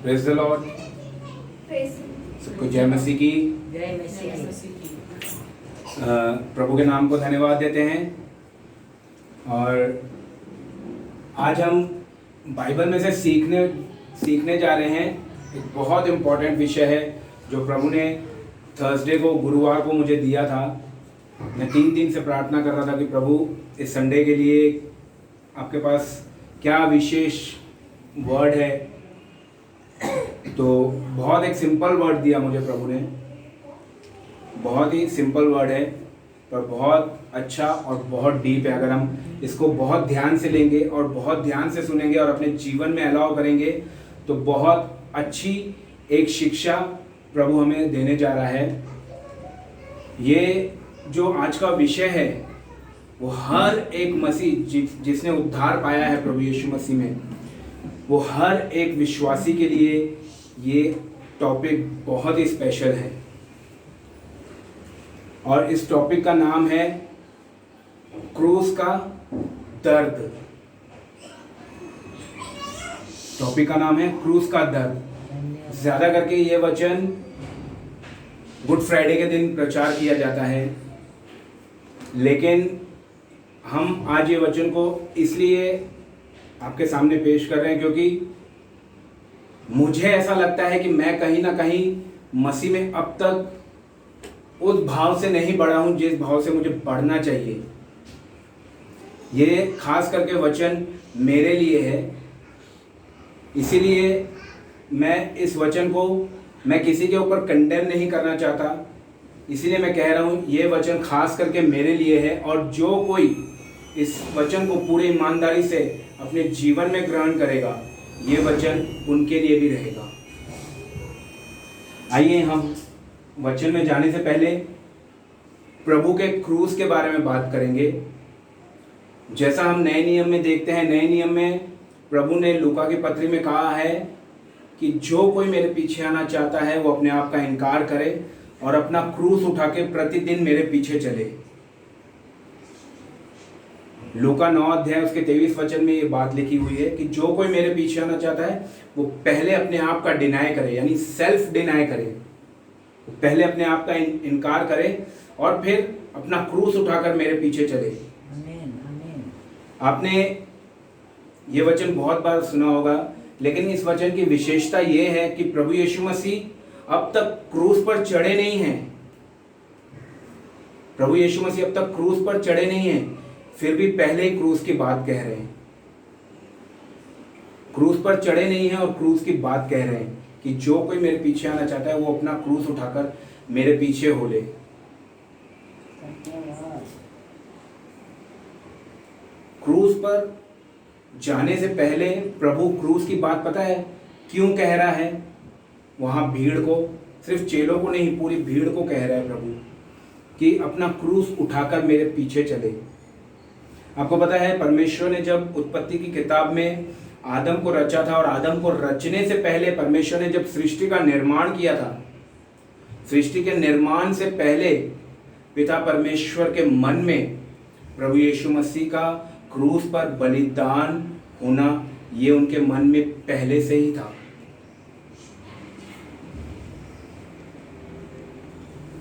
Praise the Lord. सबको जय मसीह की। जय मसीह की। प्रभु के नाम को धन्यवाद देते हैं। और आज हम बाइबल में से सीखने जा रहे हैं। एक बहुत इम्पोर्टेंट विषय है जो प्रभु ने थर्सडे को, गुरुवार को मुझे दिया था। मैं 3 दिन से प्रार्थना कर रहा था कि प्रभु इस संडे के लिए आपके पास क्या विशेष वर्ड है। तो बहुत एक सिंपल वर्ड दिया मुझे प्रभु ने। बहुत ही सिंपल वर्ड है पर बहुत अच्छा और बहुत डीप है। अगर हम इसको बहुत ध्यान से लेंगे और बहुत ध्यान से सुनेंगे और अपने जीवन में अलाउ करेंगे तो बहुत अच्छी एक शिक्षा प्रभु हमें देने जा रहा है। ये जो आज का विषय है वो हर एक मसीह जिसने उद्धार पाया है प्रभु यीशु मसीह में, वो हर एक विश्वासी के लिए ये टॉपिक बहुत ही स्पेशल है। और इस टॉपिक का नाम है क्रूस का दर्द। टॉपिक का नाम है क्रूस का दर्द। ज़्यादा करके ये वचन गुड फ्राइडे के दिन प्रचार किया जाता है, लेकिन हम आज ये वचन को इसलिए आपके सामने पेश कर रहे हैं क्योंकि मुझे ऐसा लगता है कि मैं कहीं ना कहीं मसीह में अब तक उस भाव से नहीं बढ़ा हूं जिस भाव से मुझे बढ़ना चाहिए। ये खास करके वचन मेरे लिए है, इसीलिए मैं इस वचन को मैं किसी के ऊपर कंडेम नहीं करना चाहता। इसीलिए मैं कह रहा हूँ ये वचन खास करके मेरे लिए है। और जो कोई इस वचन को पूरी ईमानदारी से अपने जीवन में ग्रहण करेगा ये वचन उनके लिए भी रहेगा। आइए हम वचन में जाने से पहले प्रभु के क्रूस के बारे में बात करेंगे। जैसा हम नए नियम में देखते हैं, नए नियम में प्रभु ने लूका की पत्री में कहा है कि जो कोई मेरे पीछे आना चाहता है वो अपने आप का इनकार करे और अपना क्रूस उठा के प्रतिदिन मेरे पीछे चले। लूका 9 अध्याय उसके 23 वचन में ये बात लिखी हुई है कि जो कोई मेरे पीछे आना चाहता है वो पहले अपने आप का डिनाई करे, यानी सेल्फ डिनाई करे। पहले अपने आप का इनकार करे और फिर अपना क्रूस उठाकर मेरे पीछे चले। आपने ये वचन बहुत बार सुना होगा, लेकिन इस वचन की विशेषता ये है कि प्रभु यीशु मसीह अब तक क्रूस पर चढ़े नहीं हैं। प्रभु यीशु मसीह अब तक क्रूस पर चढ़े नहीं हैं, फिर भी पहले ही क्रूस की बात कह रहे हैं। क्रूस पर चढ़े नहीं हैं और क्रूस की बात कह रहे हैं कि जो कोई मेरे पीछे आना चाहता है वो अपना क्रूस उठाकर मेरे पीछे हो ले। क्रूस पर जाने से पहले प्रभु क्रूस की बात पता है क्यों कह रहा है? वहां भीड़ को, सिर्फ चेलों को नहीं, पूरी भीड़ को कह रहा है प्रभु कि अपना क्रूस उठाकर मेरे पीछे चले। आपको पता है परमेश्वर ने जब उत्पत्ति की किताब में आदम को रचा था और आदम को रचने से पहले परमेश्वर ने जब सृष्टि का निर्माण किया था, सृष्टि के निर्माण से पहले पिता परमेश्वर के मन में प्रभु यीशु मसीह का क्रूस पर बलिदान होना ये उनके मन में पहले से ही था।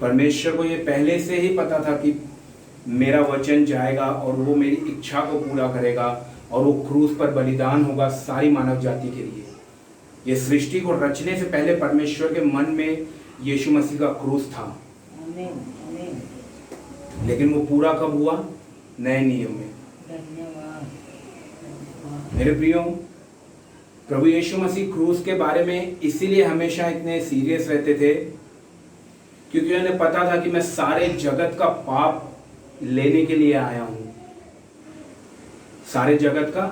परमेश्वर को ये पहले से ही पता था कि मेरा वचन जाएगा और वो मेरी इच्छा को पूरा करेगा और वो क्रूस पर बलिदान होगा सारी मानव जाति के लिए। ये सृष्टि को रचने से पहले परमेश्वर के मन में यीशु मसीह का क्रूस था। लेकिन वो पूरा कब हुआ? नए नियम में। मेरे प्रियो, प्रभु यीशु मसीह क्रूस के बारे में इसीलिए हमेशा इतने सीरियस रहते थे क्योंकि उन्हें पता था कि मैं सारे जगत का पाप लेने के लिए आया हूं। सारे जगत का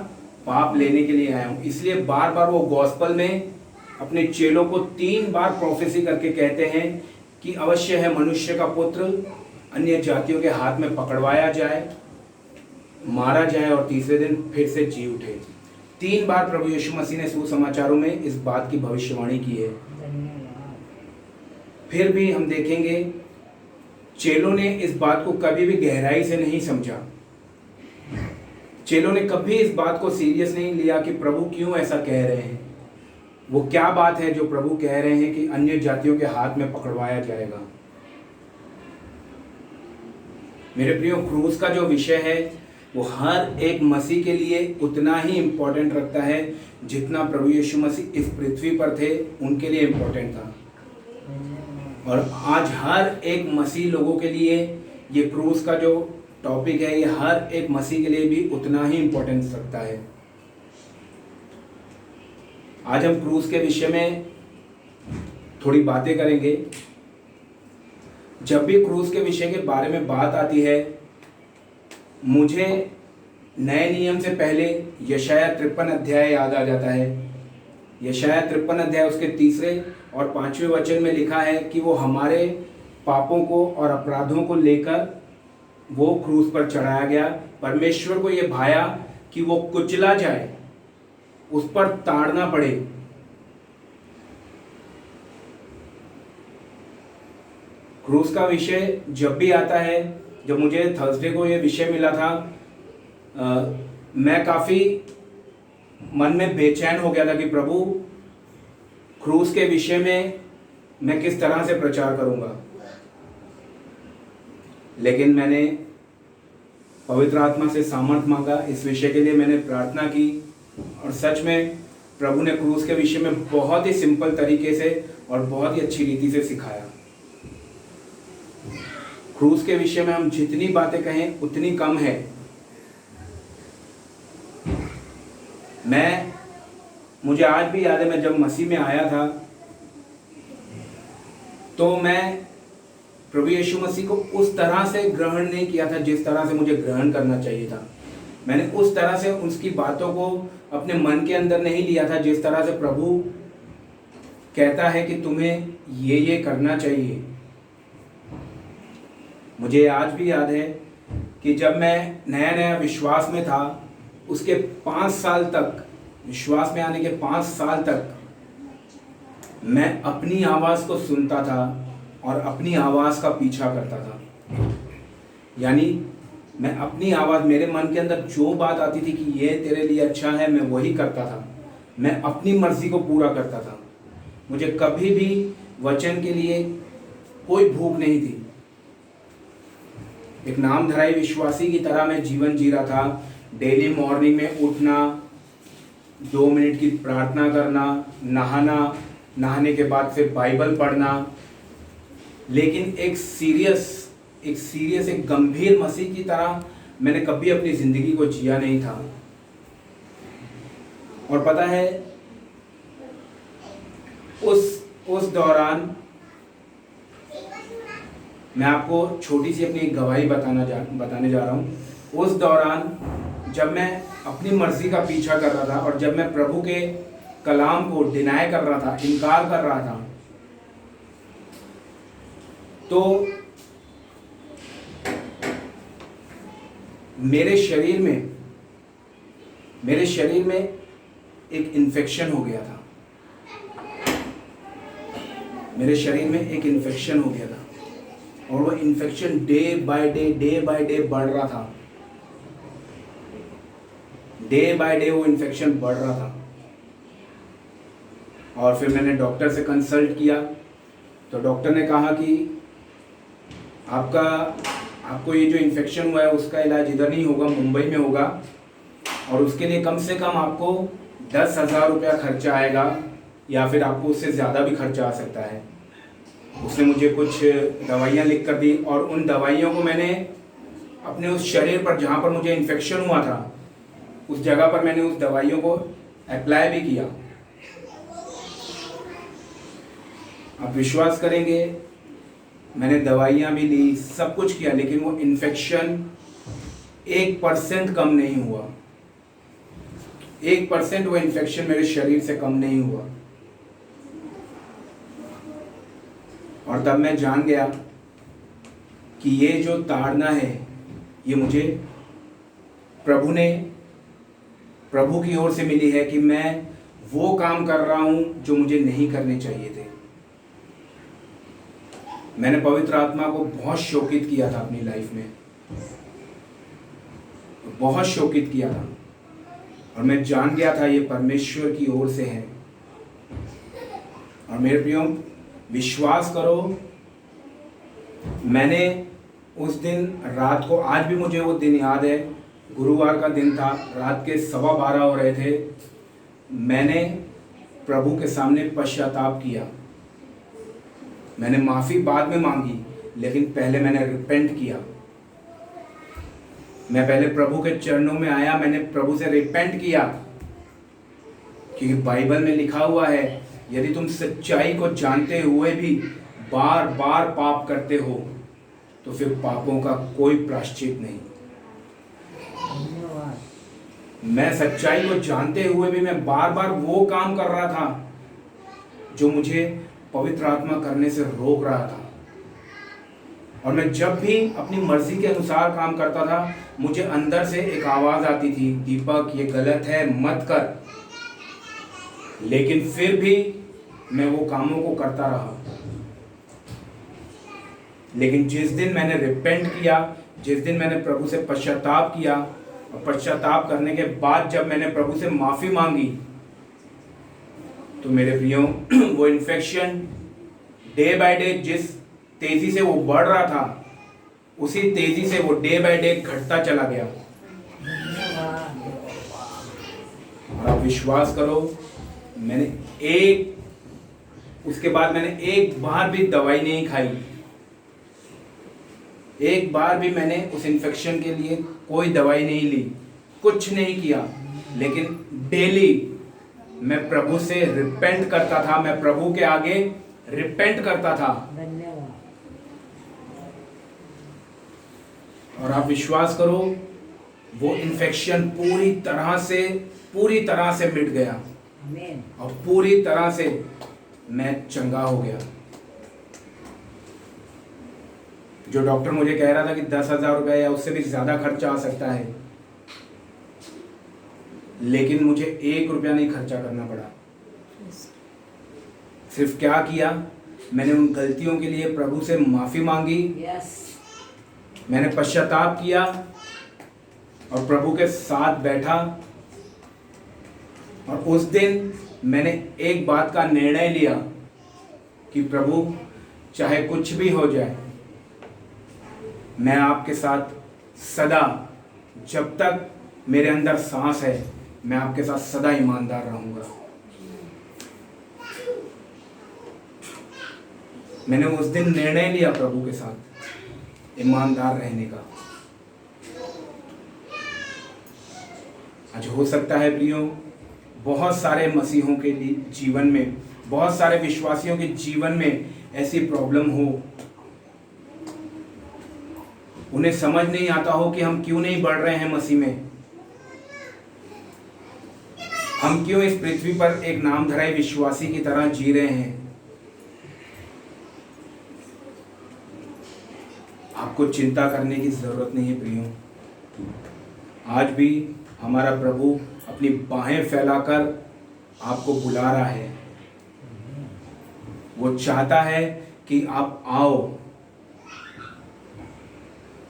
पाप लेने के लिए आया हूं। इसलिए बार बार वो गॉस्पल में अपने चेलों को 3 बार प्रोफेसी करके कहते हैं कि अवश्य है मनुष्य का पुत्र अन्य जातियों के हाथ में पकड़वाया जाए, मारा जाए और तीसरे दिन फिर से जी उठे। 3 बार प्रभु यीशु मसीह ने सुसमाचारों में इस बात की भविष्यवाणी की है। फिर भी हम देखेंगे चेलों ने इस बात को कभी भी गहराई से नहीं समझा। चेलों ने कभी इस बात को सीरियस नहीं लिया कि प्रभु क्यों ऐसा कह रहे हैं। वो क्या बात है जो प्रभु कह रहे हैं कि अन्य जातियों के हाथ में पकड़वाया जाएगा। मेरे प्रियो, क्रूस का जो विषय है वो हर एक मसीह के लिए उतना ही इम्पोर्टेंट रखता है जितना प्रभु यीशु मसीह इस पृथ्वी पर थे उनके लिए इम्पोर्टेंट था। और आज हर एक मसीह लोगों के लिए ये क्रूस का जो टॉपिक है ये हर एक मसीह के लिए भी उतना ही इम्पोर्टेंस रखता है। आज हम क्रूस के विषय में थोड़ी बातें करेंगे। जब भी क्रूस के विषय के बारे में बात आती है मुझे नए नियम से पहले यशाया 53 अध्याय याद आ जाता है। यशाया 53 अध्याय उसके 3 और 5वें वचन में लिखा है कि वो हमारे पापों को और अपराधों को लेकर वो क्रूस पर चढ़ाया गया। परमेश्वर को ये भाया कि वो कुचला जाए, उस पर ताड़ना पड़े। क्रूस का विषय जब भी आता है, जब मुझे थर्सडे को ये विषय मिला था मैं काफ़ी मन में बेचैन हो गया था कि प्रभु क्रूस के विषय में मैं किस तरह से प्रचार करूंगा। लेकिन मैंने पवित्र आत्मा से सामर्थ मांगा, इस विषय के लिए मैंने प्रार्थना की और सच में प्रभु ने क्रूस के विषय में बहुत ही सिंपल तरीके से और बहुत ही अच्छी रीति से सिखाया। क्रूस के विषय में हम जितनी बातें कहें उतनी कम है। मुझे आज भी याद है, मैं जब मसीह में आया था तो मैं प्रभु यीशु मसीह को उस तरह से ग्रहण नहीं किया था जिस तरह से मुझे ग्रहण करना चाहिए था। मैंने उस तरह से उसकी बातों को अपने मन के अंदर नहीं लिया था जिस तरह से प्रभु कहता है कि तुम्हें ये करना चाहिए। मुझे आज भी याद है कि जब मैं नया नया विश्वास में था, उसके 5 साल तक, विश्वास में आने के 5 साल तक मैं अपनी आवाज़ को सुनता था और अपनी आवाज़ का पीछा करता था। यानी मैं अपनी आवाज़, मेरे मन के अंदर जो बात आती थी कि ये तेरे लिए अच्छा है, मैं वही करता था। मैं अपनी मर्जी को पूरा करता था। मुझे कभी भी वचन के लिए कोई भूख नहीं थी। एक नामधराई विश्वासी की तरह मैं जीवन जी रहा था। डेली मॉर्निंग में उठना, 2 मिनट की प्रार्थना करना, नहाना, नहाने के बाद फिर बाइबल पढ़ना। लेकिन एक गंभीर मसीह की तरह मैंने कभी अपनी ज़िंदगी को जिया नहीं था। और पता है, उस दौरान मैं आपको छोटी सी अपनी एक गवाही बताने जा रहा हूँ। उस दौरान जब मैं अपनी मर्जी का पीछा कर रहा था और जब मैं प्रभु के कलाम को डिनाई कर रहा था, इनकार कर रहा था, तो मेरे शरीर में एक इन्फेक्शन हो गया था। मेरे शरीर में एक इन्फेक्शन हो गया था और वो इन्फेक्शन डे बाय डे बढ़ रहा था। डे बाय डे वो इन्फेक्शन बढ़ रहा था। और फिर मैंने डॉक्टर से कंसल्ट किया तो डॉक्टर ने कहा कि आपको ये जो इन्फेक्शन हुआ है उसका इलाज इधर नहीं होगा, मुंबई में होगा, और उसके लिए कम से कम आपको 10,000 रुपया खर्चा आएगा, या फिर आपको उससे ज़्यादा भी खर्चा आ सकता है। उसने मुझे कुछ दवाइयाँ लिख कर दी और उन दवाइयों को मैंने अपने उस शरीर पर, जहाँ पर मुझे इन्फेक्शन हुआ था, उस जगह पर मैंने उस दवाइयों को अप्लाई भी किया। आप विश्वास करेंगे, मैंने दवाइयाँ भी ली, सब कुछ किया, लेकिन वो इन्फेक्शन 1% कम नहीं हुआ। 1% वो इन्फेक्शन मेरे शरीर से कम नहीं हुआ। और तब मैं जान गया कि ये जो ताड़ना है ये मुझे प्रभु की ओर से मिली है कि मैं वो काम कर रहा हूँ जो मुझे नहीं करने चाहिए थे। मैंने पवित्र आत्मा को बहुत शोकित किया था अपनी लाइफ में, बहुत शोकित किया था, और मैं जान गया था ये परमेश्वर की ओर से है। और मेरे प्रियो, विश्वास करो, मैंने उस दिन रात को, आज भी मुझे वो दिन याद है, गुरुवार का दिन था, रात के 12:15 हो रहे थे। मैंने प्रभु के सामने पश्चाताप किया। मैंने माफ़ी बाद में मांगी, लेकिन पहले मैंने रिपेंट किया। मैं पहले प्रभु के चरणों में आया, मैंने प्रभु से रिपेंट किया, क्योंकि बाइबल में लिखा हुआ है, यदि तुम सच्चाई को जानते हुए भी बार बार पाप करते हो तो फिर पापों का कोई प्रायश्चित नहीं। मैं सच्चाई को जानते हुए भी मैं बार बार वो काम कर रहा था जो मुझे पवित्र आत्मा करने से रोक रहा था। और मैं जब भी अपनी मर्जी के अनुसार काम करता था, मुझे अंदर से एक आवाज आती थी, दीपक ये गलत है, मत कर। लेकिन फिर भी मैं वो कामों को करता रहा। लेकिन जिस दिन मैंने रिपेंट किया, जिस दिन मैंने प्रभु से पश्चाताप किया, और पश्चाताप करने के बाद जब मैंने प्रभु से माफी मांगी, तो मेरे प्रियो, वो इन्फेक्शन डे बाय डे जिस तेजी से वो बढ़ रहा था, उसी तेजी से वो डे बाय डे घटता चला गया। और आप विश्वास करो, उसके बाद मैंने एक बार भी दवाई नहीं खाई, एक बार भी मैंने उस इन्फेक्शन के लिए कोई दवाई नहीं ली, कुछ नहीं किया। लेकिन डेली मैं प्रभु से रिपेंट करता था, मैं प्रभु के आगे रिपेंट करता था। और आप विश्वास करो, वो इन्फेक्शन पूरी तरह से मिट गया और पूरी तरह से मैं चंगा हो गया। जो डॉक्टर मुझे कह रहा था कि 10,000 रुपये या उससे भी ज्यादा खर्चा आ सकता है, लेकिन मुझे 1 रुपया नहीं खर्चा करना पड़ा। सिर्फ क्या किया, मैंने उन गलतियों के लिए प्रभु से माफी मांगी, मैंने पश्चाताप किया और प्रभु के साथ बैठा। और उस दिन मैंने एक बात का निर्णय लिया कि प्रभु, चाहे कुछ भी हो जाए, मैं आपके साथ सदा, जब तक मेरे अंदर सांस है, मैं आपके साथ सदा ईमानदार रहूंगा। मैंने उस दिन निर्णय लिया प्रभु के साथ ईमानदार रहने का। आज हो सकता है प्रियो, बहुत सारे मसीहों के लिए जीवन में, बहुत सारे विश्वासियों के जीवन में ऐसी प्रॉब्लम हो, उन्हें समझ नहीं आता हो कि हम क्यों नहीं बढ़ रहे हैं मसीह में, हम क्यों इस पृथ्वी पर एक नामधराई विश्वासी की तरह जी रहे हैं। आपको चिंता करने की जरूरत नहीं है प्रियो। आज भी हमारा प्रभु अपनी बाहें फैलाकर आपको बुला रहा है। वो चाहता है कि आप आओ,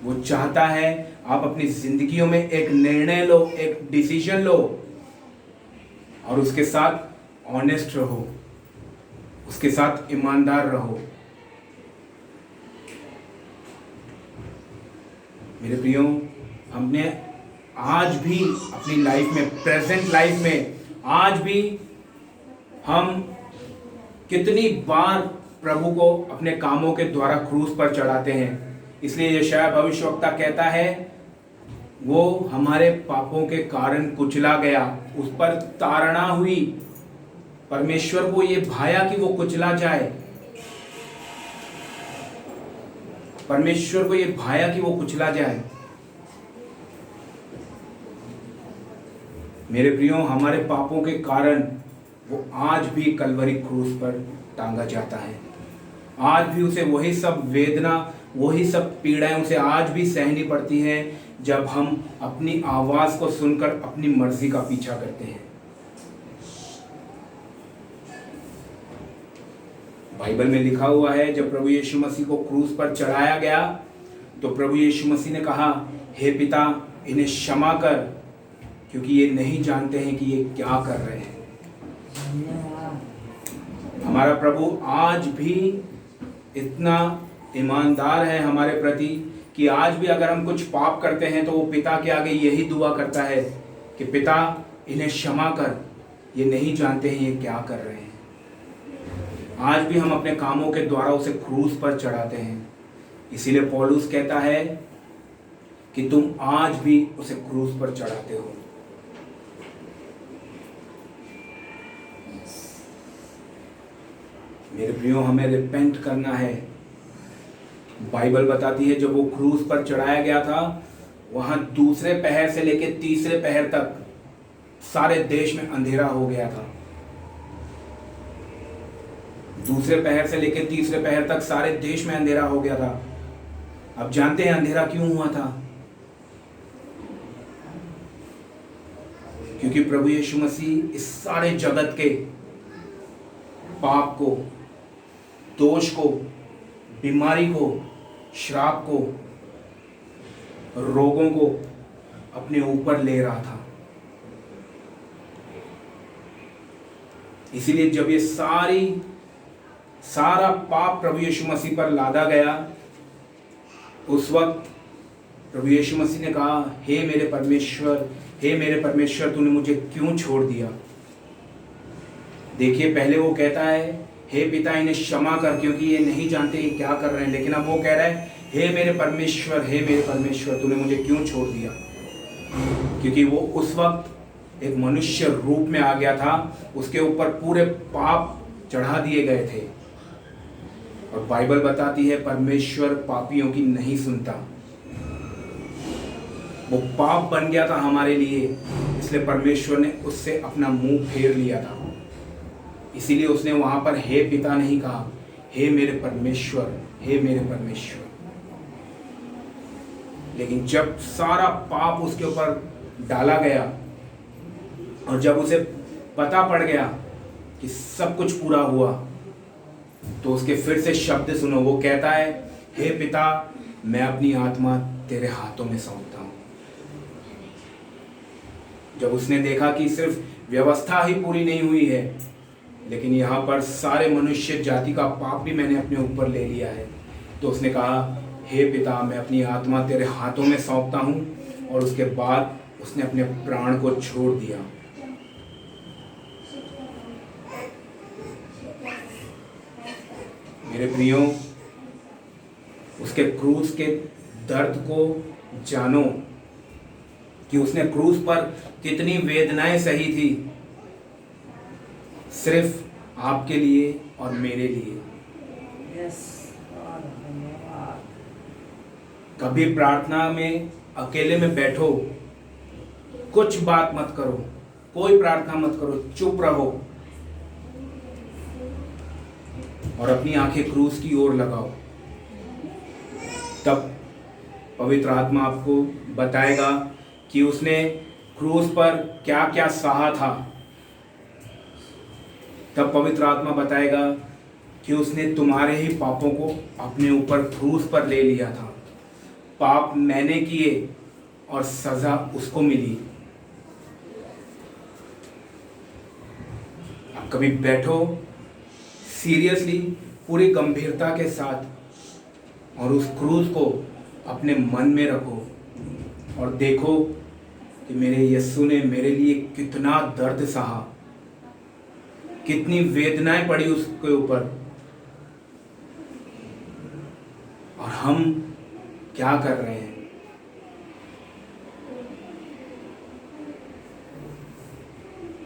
वो चाहता है आप अपनी जिंदगियों में एक निर्णय लो, एक डिसीजन लो और उसके साथ ऑनेस्ट रहो, उसके साथ ईमानदार रहो। मेरे प्रियो, हमने आज भी अपनी लाइफ में, प्रेजेंट लाइफ में, आज भी हम कितनी बार प्रभु को अपने कामों के द्वारा क्रूस पर चढ़ाते हैं। इसलिए यशायाह भविष्यवक्ता कहता है, वो हमारे पापों के कारण कुचला गया, उस पर ताड़ना हुई। परमेश्वर को ये भाया कि वो कुचला जाए, परमेश्वर को ये भाया कि वो कुचला जाए। मेरे प्रियो, हमारे पापों के कारण वो आज भी कलवरी क्रूस पर टांगा जाता है। आज भी उसे वही सब वेदना, वही सब पीड़ाएं उसे आज भी सहनी पड़ती हैं जब हम अपनी आवाज को सुनकर अपनी मर्जी का पीछा करते हैं। बाइबल में लिखा हुआ है, जब प्रभु यीशु मसीह को क्रूस पर चढ़ाया गया तो प्रभु यीशु मसीह ने कहा, हे पिता, इन्हें क्षमा कर, क्योंकि ये नहीं जानते हैं कि ये क्या कर रहे हैं। हमारा प्रभु आज भी इतना ईमानदार है हमारे प्रति कि आज भी अगर हम कुछ पाप करते हैं तो वो पिता के आगे यही दुआ करता है कि पिता इन्हें क्षमा कर, ये नहीं जानते हैं ये क्या कर रहे हैं। आज भी हम अपने कामों के द्वारा उसे क्रूस पर चढ़ाते हैं। इसीलिए पौलुस कहता है कि तुम आज भी उसे क्रूस पर चढ़ाते हो। मेरे प्रियो, हमें रिपेंट करना है। बाइबल बताती है जब वो क्रूस पर चढ़ाया गया था, वहां दूसरे पहर से लेकर तीसरे पहर तक सारे देश में अंधेरा हो गया था। दूसरे पहर से लेकर तीसरे पहर तक सारे देश में अंधेरा हो गया था। अब जानते हैं अंधेरा क्यों हुआ था? क्योंकि प्रभु यीशु मसीह इस सारे जगत के पाप को, दोष को, बीमारी को, श्राप को, रोगों को अपने ऊपर ले रहा था। इसीलिए जब ये सारा पाप प्रभु यीशु मसीह पर लादा गया, उस वक्त प्रभु यीशु मसीह ने कहा, हे मेरे परमेश्वर, तूने मुझे क्यों छोड़ दिया? देखिए, पहले वो कहता है, हे पिता इन्हें क्षमा कर, क्योंकि ये नहीं जानते ये क्या कर रहे हैं। लेकिन अब वो कह रहा है, हे मेरे परमेश्वर, तूने मुझे क्यों छोड़ दिया? क्योंकि वो उस वक्त एक मनुष्य रूप में आ गया था, उसके ऊपर पूरे पाप चढ़ा दिए गए थे। और बाइबल बताती है परमेश्वर पापियों की नहीं सुनता। वो पाप बन गया था हमारे लिए, इसलिए परमेश्वर ने उससे अपना मुंह फेर लिया था। इसीलिए उसने वहां पर हे पिता नहीं कहा, हे मेरे परमेश्वर। लेकिन जब सारा पाप उसके ऊपर डाला गया और जब उसे पता पड़ गया कि सब कुछ पूरा हुआ, तो उसके फिर से शब्द सुनो। वो कहता है, हे पिता, मैं अपनी आत्मा तेरे हाथों में सौंपता हूं। जब उसने देखा कि सिर्फ व्यवस्था ही पूरी नहीं हुई है, लेकिन यहाँ पर सारे मनुष्य जाति का पाप भी मैंने अपने ऊपर ले लिया है, तो उसने कहा, हे पिता, मैं अपनी आत्मा तेरे हाथों में सौंपता हूँ। और उसके बाद उसने अपने प्राण को छोड़ दिया। मेरे प्रियो, उसके क्रूस के दर्द को जानो कि उसने क्रूस पर कितनी वेदनाएं सही थी, सिर्फ आपके लिए और मेरे लिए। कभी प्रार्थना में अकेले में बैठो, कुछ बात मत करो, कोई प्रार्थना मत करो, चुप रहो और अपनी आंखें क्रूस की ओर लगाओ। तब पवित्र आत्मा आपको बताएगा कि उसने क्रूस पर क्या क्या सहा था। तब पवित्र आत्मा बताएगा कि उसने तुम्हारे ही पापों को अपने ऊपर क्रूस पर ले लिया था। पाप मैंने किए और सजा उसको मिली। अब कभी बैठो सीरियसली, पूरी गंभीरता के साथ, और उस क्रूस को अपने मन में रखो और देखो कि मेरे यीशु ने मेरे लिए कितना दर्द सहा, कितनी वेदनाएं पड़ी उसके ऊपर, और हम क्या कर रहे हैं।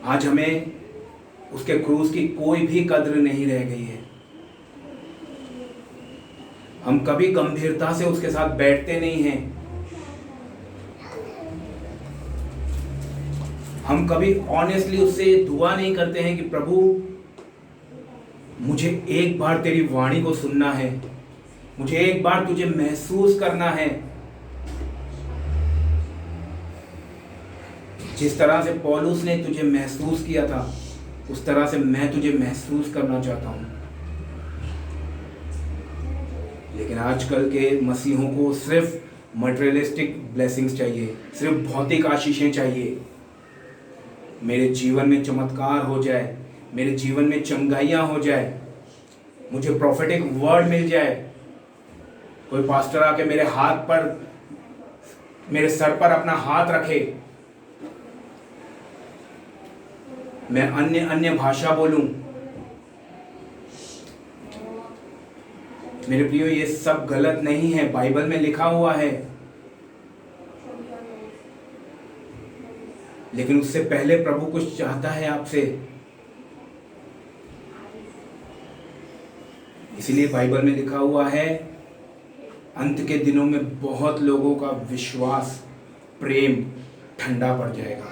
आज हमें उसके क्रूस की कोई भी कद्र नहीं रह गई है। हम कभी गंभीरता से उसके साथ बैठते नहीं हैं। हम कभी ऑनेस्टली उससे दुआ नहीं करते हैं कि प्रभु, मुझे एक बार तेरी वाणी को सुनना है, मुझे एक बार तुझे महसूस करना है। जिस तरह से पौलुस ने तुझे महसूस किया था, उस तरह से मैं तुझे महसूस करना चाहता हूं। लेकिन आजकल के मसीहों को सिर्फ मटेरियलिस्टिक ब्लेसिंग्स चाहिए, सिर्फ भौतिक आशीषें चाहिए। मेरे जीवन में चमत्कार हो जाए, मेरे जीवन में चंगाइयाँ हो जाए, मुझे प्रॉफिटिक वर्ड मिल जाए, कोई पास्टर आके मेरे हाथ पर, मेरे सर पर अपना हाथ रखे, मैं अन्य अन्य भाषा बोलूं। मेरे प्रियो, ये सब गलत नहीं है, बाइबल में लिखा हुआ है। लेकिन उससे पहले प्रभु कुछ चाहता है आपसे। इसलिए बाइबल में लिखा हुआ है, अंत के दिनों में बहुत लोगों का विश्वास, प्रेम ठंडा पड़ जाएगा।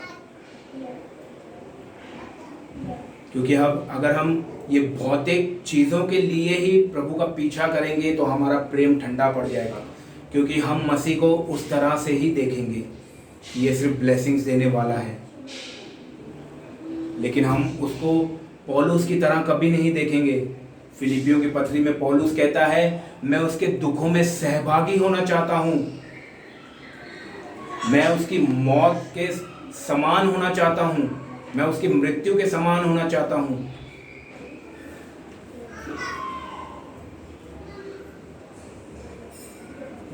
क्योंकि अब अगर हम ये भौतिक चीज़ों के लिए ही प्रभु का पीछा करेंगे तो हमारा प्रेम ठंडा पड़ जाएगा। क्योंकि हम मसीह को उस तरह से ही देखेंगे, ये सिर्फ ब्लेसिंग्स देने वाला है। लेकिन हम उसको पौलुस की तरह कभी नहीं देखेंगे। फिलिपियों की पत्री में पौलुस कहता है, मैं उसके दुखों में सहभागी होना चाहता हूँ, मैं उसकी मौत के समान होना चाहता हूँ, मैं उसकी मृत्यु के समान होना चाहता हूँ।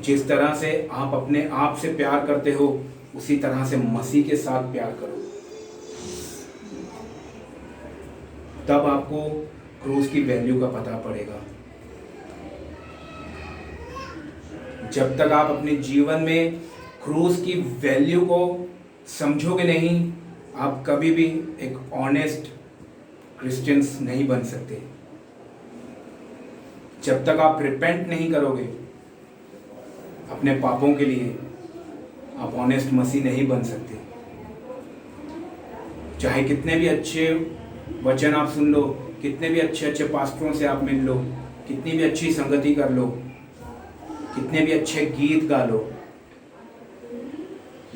जिस तरह से आप अपने आप से प्यार करते हो, उसी तरह से मसीह के साथ प्यार करो। तब आपको क्रूस की वैल्यू का पता पड़ेगा। जब तक आप अपने जीवन में क्रूस की वैल्यू को समझोगे नहीं, आप कभी भी एक ऑनेस्ट क्रिश्चियंस नहीं बन सकते। जब तक आप रिपेंट नहीं करोगे अपने पापों के लिए, आप ऑनेस्ट मसीह नहीं बन सकते। चाहे कितने भी अच्छे वचन आप सुन लो, कितने भी अच्छे अच्छे पास्टरों से आप मिल लो, कितनी भी अच्छी संगति कर लो, कितने भी अच्छे गीत गा लो,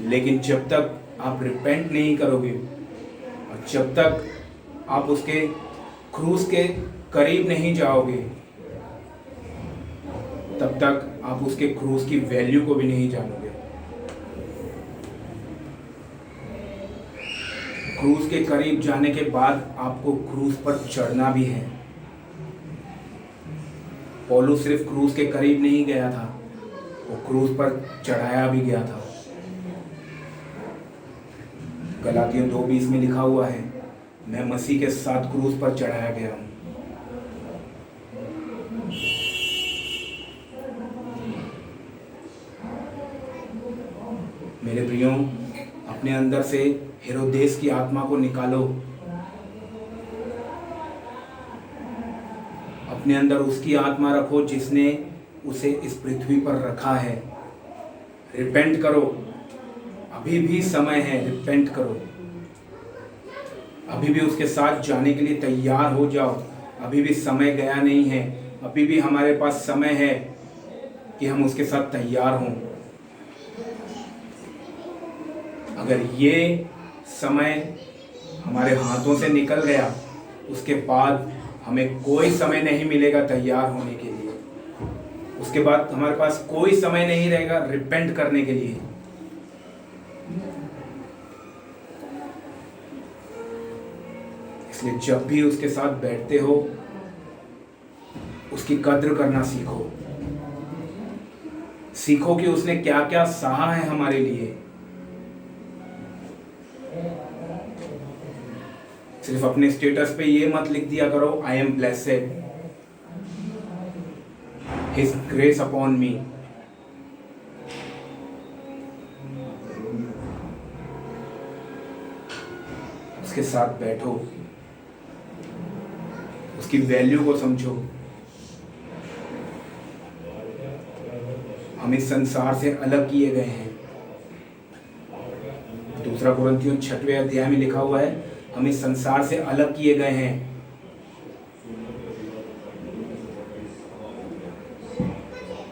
लेकिन जब तक आप रिपेंट नहीं करोगे और जब तक आप उसके क्रूस के करीब नहीं जाओगे, तब तक आप उसके क्रूस की वैल्यू को भी नहीं जानोगे। क्रूस के करीब जाने के बाद आपको क्रूस पर चढ़ना भी है। पौलुस सिर्फ क्रूस के करीब नहीं गया था, वो क्रूस पर चढ़ाया भी गया था। गलातियों 2:20 में लिखा हुआ है, मैं मसीह के साथ क्रूस पर चढ़ाया गया हूं। मेरे प्रियो, अपने अंदर से हेरोदेस की आत्मा को निकालो। अपने अंदर उसकी आत्मा रखो जिसने उसे इस पृथ्वी पर रखा है। रिपेंट करो, अभी भी समय है, रिपेंट करो। अभी भी उसके साथ जाने के लिए तैयार हो जाओ। अभी भी समय गया नहीं है, अभी भी हमारे पास समय है कि हम उसके साथ तैयार हों। अगर ये समय हमारे हाथों से निकल गया, उसके बाद हमें कोई समय नहीं मिलेगा तैयार होने के लिए। उसके बाद हमारे पास कोई समय नहीं रहेगा रिपेंट करने के लिए। इसलिए जब भी उसके साथ बैठते हो, उसकी कद्र करना सीखो। सीखो कि उसने क्या क्या सहा है हमारे लिए। सिर्फ अपने स्टेटस पे ये मत लिख दिया करो, I am blessed, his grace upon मी। उसके साथ बैठो, उसकी वैल्यू को समझो। हम इस संसार से अलग किए गए हैं। 2 कुरिन्थियों 6वें अध्याय में लिखा हुआ है, हम इस संसार से अलग किए गए हैं।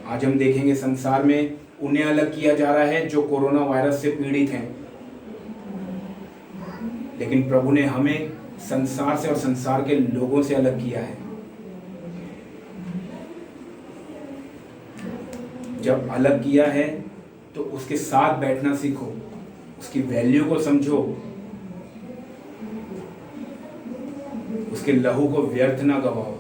आज हम देखेंगे संसार में उन्हें अलग किया जा रहा है जो कोरोना वायरस से पीड़ित हैं, लेकिन प्रभु ने हमें संसार से और संसार के लोगों से अलग किया है। जब अलग किया है तो उसके साथ बैठना सीखो, उसकी वैल्यू को समझो, उसके लहू को व्यर्थ ना गवाओ।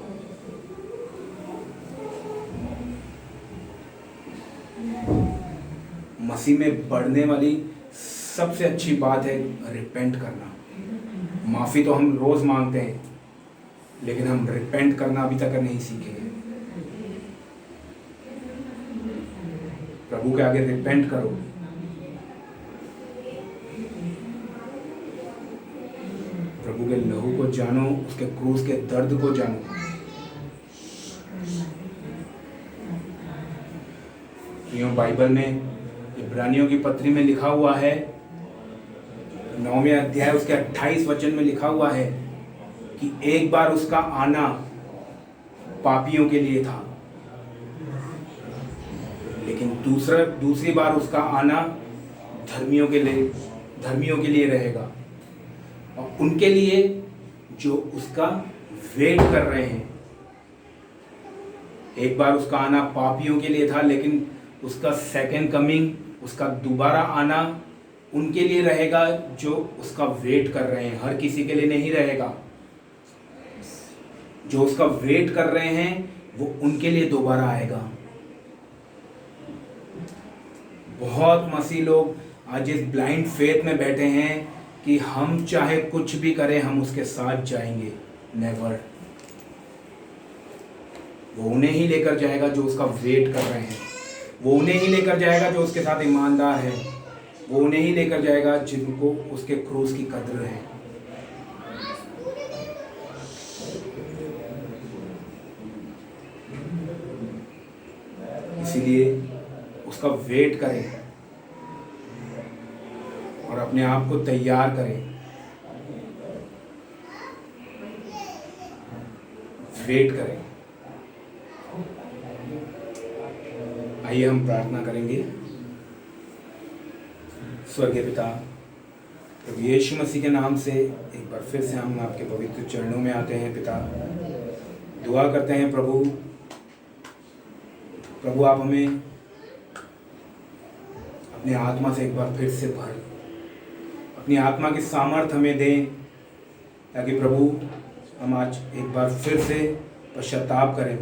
मसीह में बढ़ने वाली सबसे अच्छी बात है रिपेंट करना। माफ़ी तो हम रोज़ मांगते हैं, लेकिन हम रिपेंट करना अभी तक नहीं सीखे हैं। प्रभु के आगे रिपेंट करो। प्रभु के लहू को जानो, उसके क्रूस के दर्द को जानो। यूँ बाइबल में इब्रानियों की पत्री में लिखा हुआ है, 9वें अध्याय उसके 28 वचन में लिखा हुआ है कि एक बार उसका आना पापियों के लिए था, लेकिन दूसरी बार उसका आना धर्मियों के लिए रहेगा, और उनके लिए जो उसका वेट कर रहे हैं। एक बार उसका आना पापियों के लिए था, लेकिन उसका सेकंड कमिंग, उसका दोबारा आना उनके लिए रहेगा जो उसका वेट कर रहे हैं। हर किसी के लिए नहीं रहेगा। जो उसका वेट कर रहे हैं वो उनके लिए दोबारा आएगा। बहुत मसीह लोग आज इस ब्लाइंड फेथ में बैठे हैं कि हम चाहे कुछ भी करें हम उसके साथ जाएंगे। नेवर। वो उन्हें ही लेकर जाएगा जो उसका वेट कर रहे हैं। वो उन्हें ही लेकर जाएगा जो उसके साथ ईमानदार है। वो उन्हें ही लेकर जाएगा जिनको उसके क्रूस की कद्र है। इसीलिए उसका वेट करें और अपने आप को तैयार करें। वेट करें। आइए हम प्रार्थना करेंगे। स्वर्गीय पिता, प्रभु यीशु मसीह के नाम से एक बार फिर से हम आपके पवित्र चरणों में आते हैं। पिता, दुआ करते हैं प्रभु आप हमें अपनी आत्मा से एक बार फिर से भर, अपनी आत्मा की सामर्थ हमें दें, ताकि प्रभु हम आज एक बार फिर से पश्चाताप करें।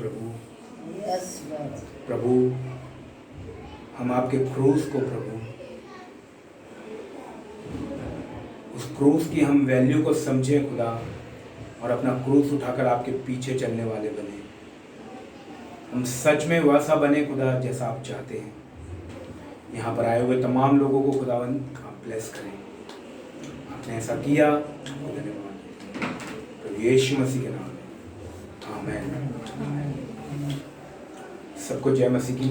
प्रभु हम आपके क्रूस को, प्रभु उस क्रूस की हम वैल्यू को समझें खुदा, और अपना क्रूस उठाकर आपके पीछे चलने वाले बने। हम सच में वैसा बने खुदा जैसा आप चाहते हैं। यहाँ पर आए हुए तमाम लोगों को खुदावंद आप ब्लेस करें। आपने ऐसा किया, धन्यवाद। प्रभु यीशु मसीह के नाम में आमीन। सबको जय मसीह की।